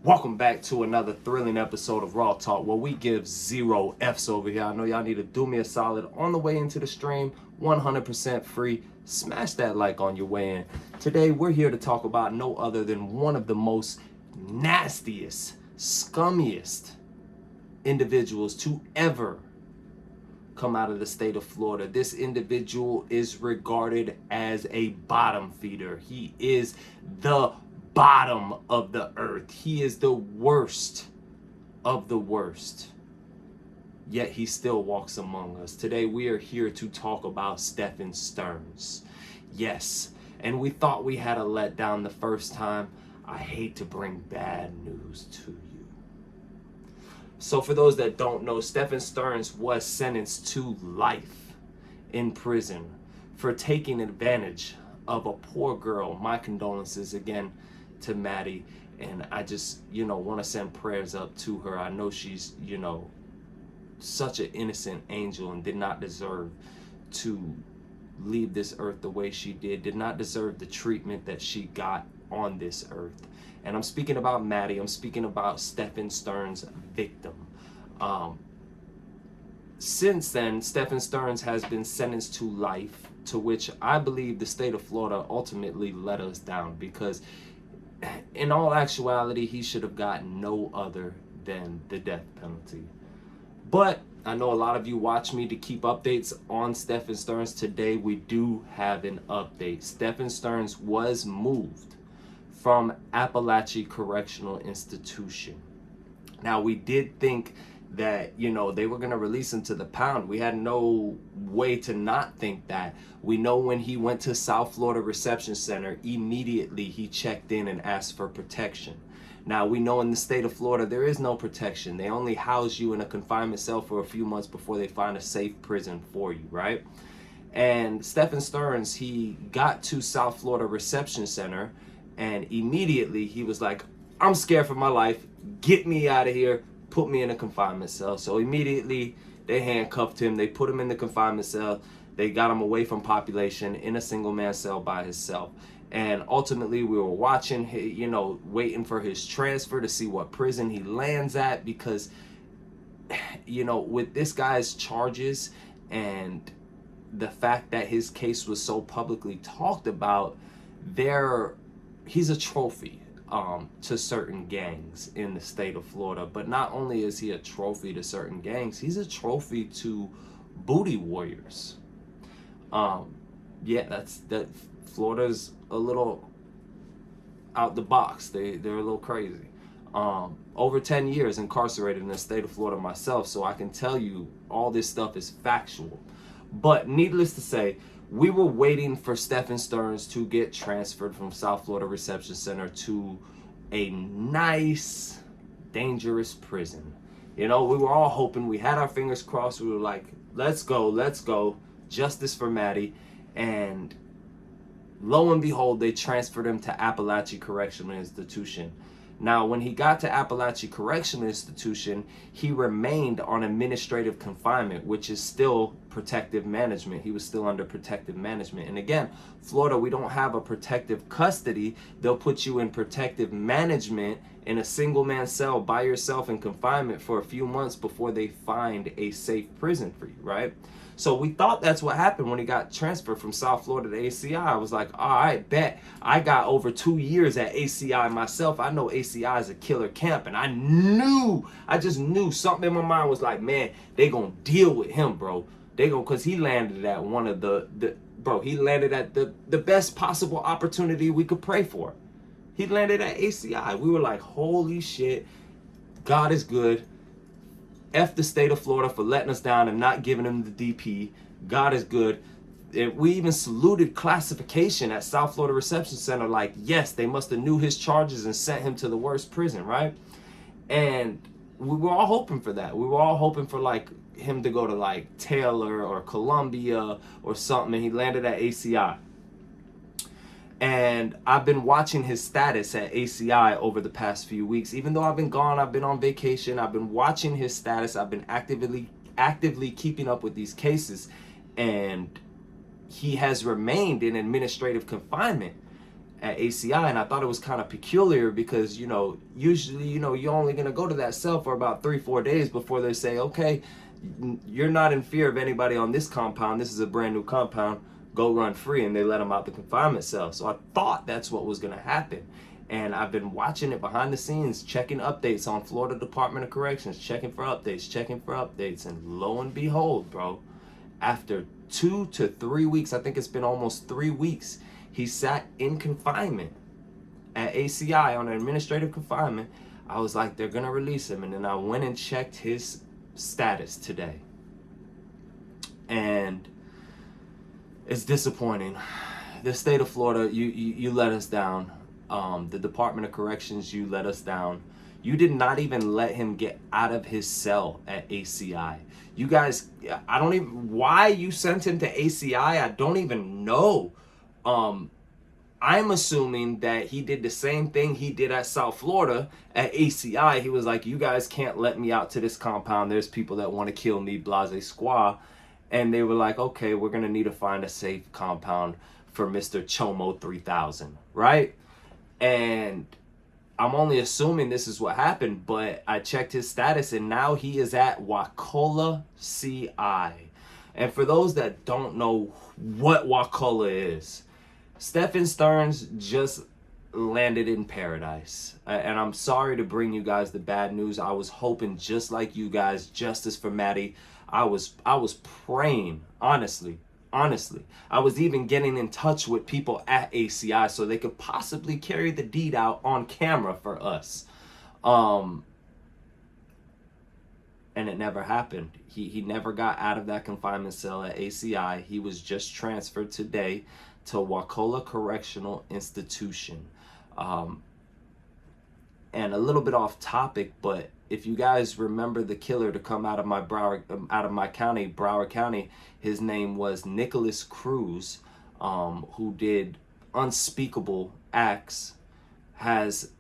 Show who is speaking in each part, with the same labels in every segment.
Speaker 1: Welcome back to another thrilling episode of Raw Talk, where we give 0 F's over here. I know y'all need to do me a solid on the way into the stream, 100% free. Smash that like on your way in. Today, we're here to talk about no other than one of the most nastiest, scummiest individuals to ever come out of the state of Florida. This individual is regarded as a bottom feeder. He is the bottom of the earth. He is the worst of the worst. Yet he still walks among us. Today we are here to talk about Stephan Stearns. Yes, and we thought we had a letdown the first time. I hate to bring bad news to you. So for those that don't know, Stephan Stearns was sentenced to life in prison for taking advantage of a poor girl. My condolences again to Maddie, and I just want to send prayers up to her. I know she's such an innocent angel and did not deserve to leave this earth the way she did not deserve the treatment that she got on this earth. And I'm speaking about Maddie. I'm speaking about Stephan Stearns' victim. Since then, Stephan Stearns has been sentenced to life, to which I believe the state of Florida ultimately let us down, because in all actuality, he should have gotten no other than the death penalty. But I know a lot of you watch me to keep updates on Stephan Stearns. Today, we do have an update. Stephan Stearns was moved from Wakulla Correctional Institution. Now, we did think that they were going to release him to the pound. We had no way to not think that. We know when he went to South Florida Reception Center, immediately he checked in and asked for protection. Now, we know in the state of Florida there is no protection. They only house you in a confinement cell for a few months before they find a safe prison for you, right? And Stephan Stearns, he got to South Florida Reception Center, and immediately he was like, I'm scared for my life, get me out of here, put me in a confinement cell. So immediately they handcuffed him, they put him in the confinement cell, they got him away from population in a single man cell by himself. And ultimately we were watching, waiting for his transfer to see what prison he lands at, because with this guy's charges and the fact that his case was so publicly talked about, he's a trophy to certain gangs in the state of Florida. But not only is he a trophy to certain gangs, he's a trophy to booty warriors. That Florida's a little out the box. They're a little crazy. Over 10 years incarcerated in the state of Florida myself, so I can tell you all this stuff is factual. But needless to say, we were waiting for Stephan Stearns to get transferred from South Florida Reception Center to a nice, dangerous prison. We were all hoping, we had our fingers crossed, we were like, let's go, justice for Maddie. And lo and behold, they transferred him to Wakulla Correctional Institution. Now, when he got to Wakulla Correctional Institution, he remained on administrative confinement, which is still protective management. He was still under protective management. And again, Florida, we don't have a protective custody. They'll put you in protective management in a single man cell by yourself in confinement for a few months before they find a safe prison for you, right? So we thought that's what happened when he got transferred from South Florida to ACI. I was like, all right, bet. I got over 2 years at ACI myself. I know ACI is a killer camp, and I just knew something in my mind was like, man, they gonna deal with him, bro. Cause he landed at one of he landed at the best possible opportunity we could pray for. He landed at ACI. We were like, holy shit, God is good. F the state of Florida for letting us down and not giving him the DP. God is good. We even saluted classification at South Florida Reception Center, like, yes, they must have knew his charges and sent him to the worst prison, right? And we were all hoping for that. We were all hoping for like him to go to like Taylor or Columbia or something, and he landed at ACI. And I've been watching his status at ACI over the past few weeks. Even though I've been gone, I've been on vacation, I've been watching his status. I've been actively keeping up with these cases. And he has remained in administrative confinement. at ACI, and I thought it was kind of peculiar because, you know, usually, you know, you're only gonna go to that cell for about 3-4 days before they say, okay, you're not in fear of anybody on this compound. This is a brand new compound. Go run free, and they let them out the confinement cell. So I thought that's what was gonna happen. And I've been watching it behind the scenes, checking updates on Florida Department of Corrections, checking for updates, and lo and behold, bro, after 2 to 3 weeks, I think it's been almost 3 weeks, he sat in confinement at ACI on an administrative confinement. I was like, they're gonna release him. And then I went and checked his status today. And it's disappointing. The state of Florida, you let us down. The Department of Corrections, you let us down. You did not even let him get out of his cell at ACI. You guys, I don't even, why you sent him to ACI, I don't even know. I'm assuming that he did the same thing he did at South Florida at ACI. He was like, you guys can't let me out to this compound. There's people that want to kill me, blase squaw. And they were like, okay, we're going to need to find a safe compound for Mr. Chomo 3000, right? And I'm only assuming this is what happened, but I checked his status, and now he is at Wakulla CI. And for those that don't know what Wakulla is, Stephan Stearns just landed in paradise. And I'm sorry to bring you guys the bad news. I was hoping, just like you guys, justice for Maddie. I was praying, honestly. I was even getting in touch with people at ACI so they could possibly carry the deed out on camera for us. And it never happened. He never got out of that confinement cell at ACI. He was just transferred today to Wakulla Correctional Institution. And a little bit off topic, but if you guys remember the killer to come out of my county, Broward County, his name was Nicholas Cruz, who did unspeakable acts, has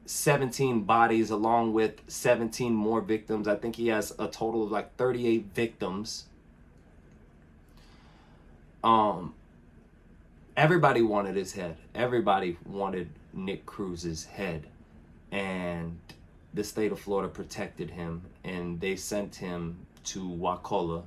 Speaker 1: 17 bodies along with 17 more victims. I think he has a total of like 38 victims. Everybody wanted his head. Everybody wanted Nick Cruz's head. And the state of Florida protected him, and they sent him to Wakulla,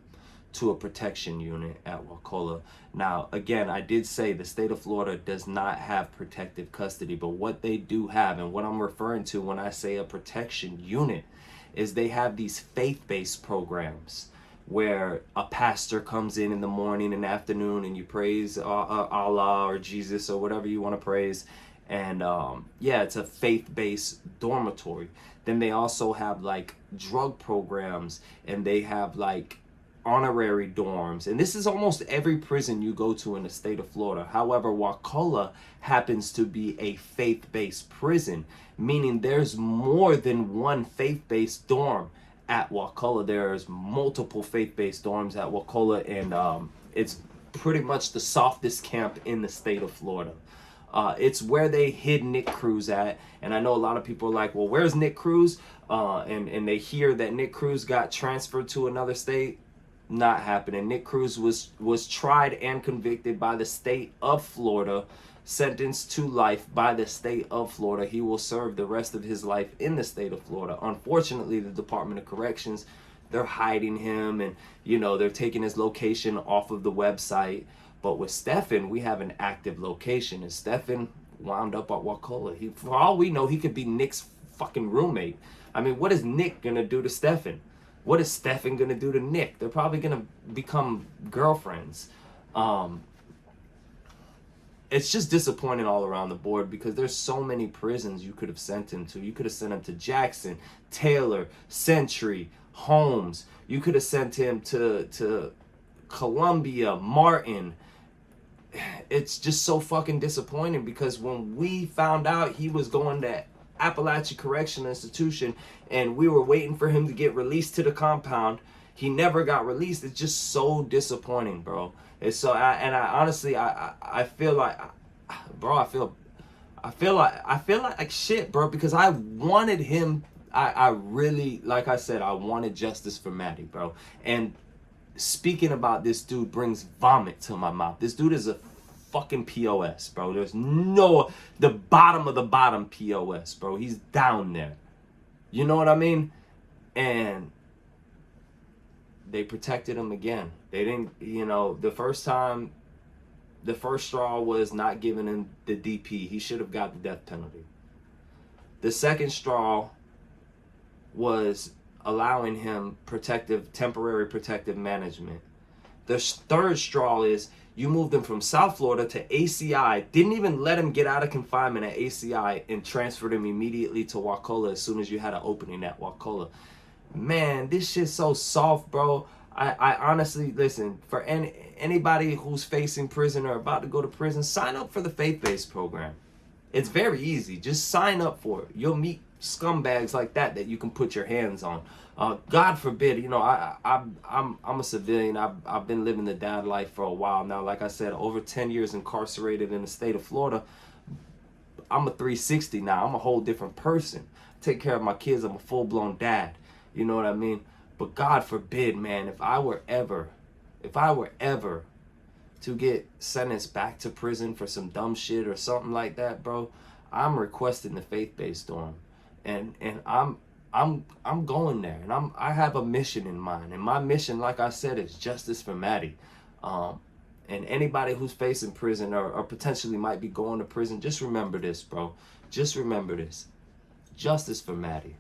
Speaker 1: to a protection unit at Wakulla. Now, again, I did say the state of Florida does not have protective custody, but what they do have, and what I'm referring to when I say a protection unit, is they have these faith-based programs where a pastor comes in the morning and afternoon, and you praise Allah or Jesus or whatever you want to praise. And yeah, it's a faith-based dormitory. Then they also have like drug programs, and they have like honorary dorms. And this is almost every prison you go to in the state of Florida. However, Wakulla happens to be a faith-based prison, meaning there's more than one faith-based dorm at Wakulla. There's multiple faith-based dorms at Wakulla, and it's pretty much the softest camp in the state of Florida. It's where they hid Nick Cruz at, and I know a lot of people are like, well, where's Nick Cruz? And they hear that Nick Cruz got transferred to another state. Not happening. Nick Cruz was tried and convicted by the state of Florida, sentenced to life by the state of Florida. He will serve the rest of his life in the state of Florida. Unfortunately, the Department of Corrections, they're hiding him, and you know, they're taking his location off of the website. But with Stephan, we have an active location, and Stephan wound up at Wakulla. For all we know, he could be Nick's fucking roommate. I mean, what is Nick gonna do to Stephan? What is Stephan gonna do to Nick? They're probably gonna become girlfriends. It's just disappointing all around the board, because there's so many prisons you could have sent him to. You could have sent him to Jackson, Taylor, Century, Holmes. You could have sent him to Columbia, Martin. It's just so fucking disappointing, because when we found out he was going to Wakulla Correctional Institution and we were waiting for him to get released to the compound, he never got released. It's just so disappointing, bro. It's so, I honestly feel like, bro, I feel like shit, bro, because I wanted him. I really, like I said, I wanted justice for Maddie, bro. And speaking about this dude brings vomit to my mouth. This dude is a fucking POS, bro. There's no, the bottom of the bottom POS, bro. He's down there. You know what I mean? And they protected him again. They didn't, you know, the first time, the first straw was not giving him the DP. He should have got the death penalty. The second straw was allowing him temporary protective management. The third straw is you moved him from South Florida to ACI, didn't even let him get out of confinement at ACI, and transferred him immediately to Wakulla as soon as you had an opening at Wakulla. Man, this shit's so soft, bro. I honestly, listen, for anybody who's facing prison or about to go to prison, sign up for the faith-based program. It's very easy. Just sign up for it. You'll meet scumbags like that you can put your hands on. God forbid, you know, I'm a civilian. I've been living the dad life for a while now. Like I said, over 10 years incarcerated in the state of Florida. I'm a 360 now. I'm a whole different person. Take care of my kids. I'm a full-blown dad. You know what I mean? But God forbid, man, if I were ever to get sentenced back to prison for some dumb shit or something like that, bro, I'm requesting the faith-based dorm. And I'm going there, and I have a mission in mind, and my mission, like I said, is justice for Maddie. And anybody who's facing prison or potentially might be going to prison, just remember this, bro. Just remember this. Justice for Maddie.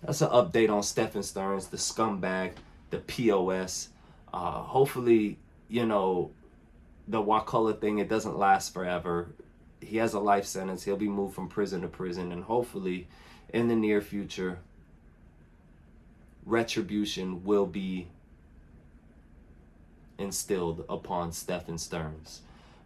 Speaker 1: That's an update on Stephan Stearns, the scumbag, the POS. Hopefully, you know, the Wakulla thing, it doesn't last forever. He has a life sentence. He'll be moved from prison to prison, and hopefully in the near future, retribution will be instilled upon Stephan Stearns.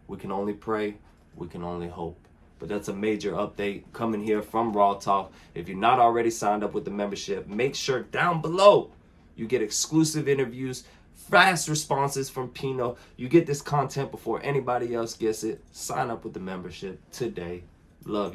Speaker 1: We can only pray, we can only hope. But that's a major update coming here from Raw Talk. If you're not already signed up with the membership, make sure down below you get exclusive interviews, fast responses from Pino. You get this content before anybody else gets it. Sign up with the membership today. Love you.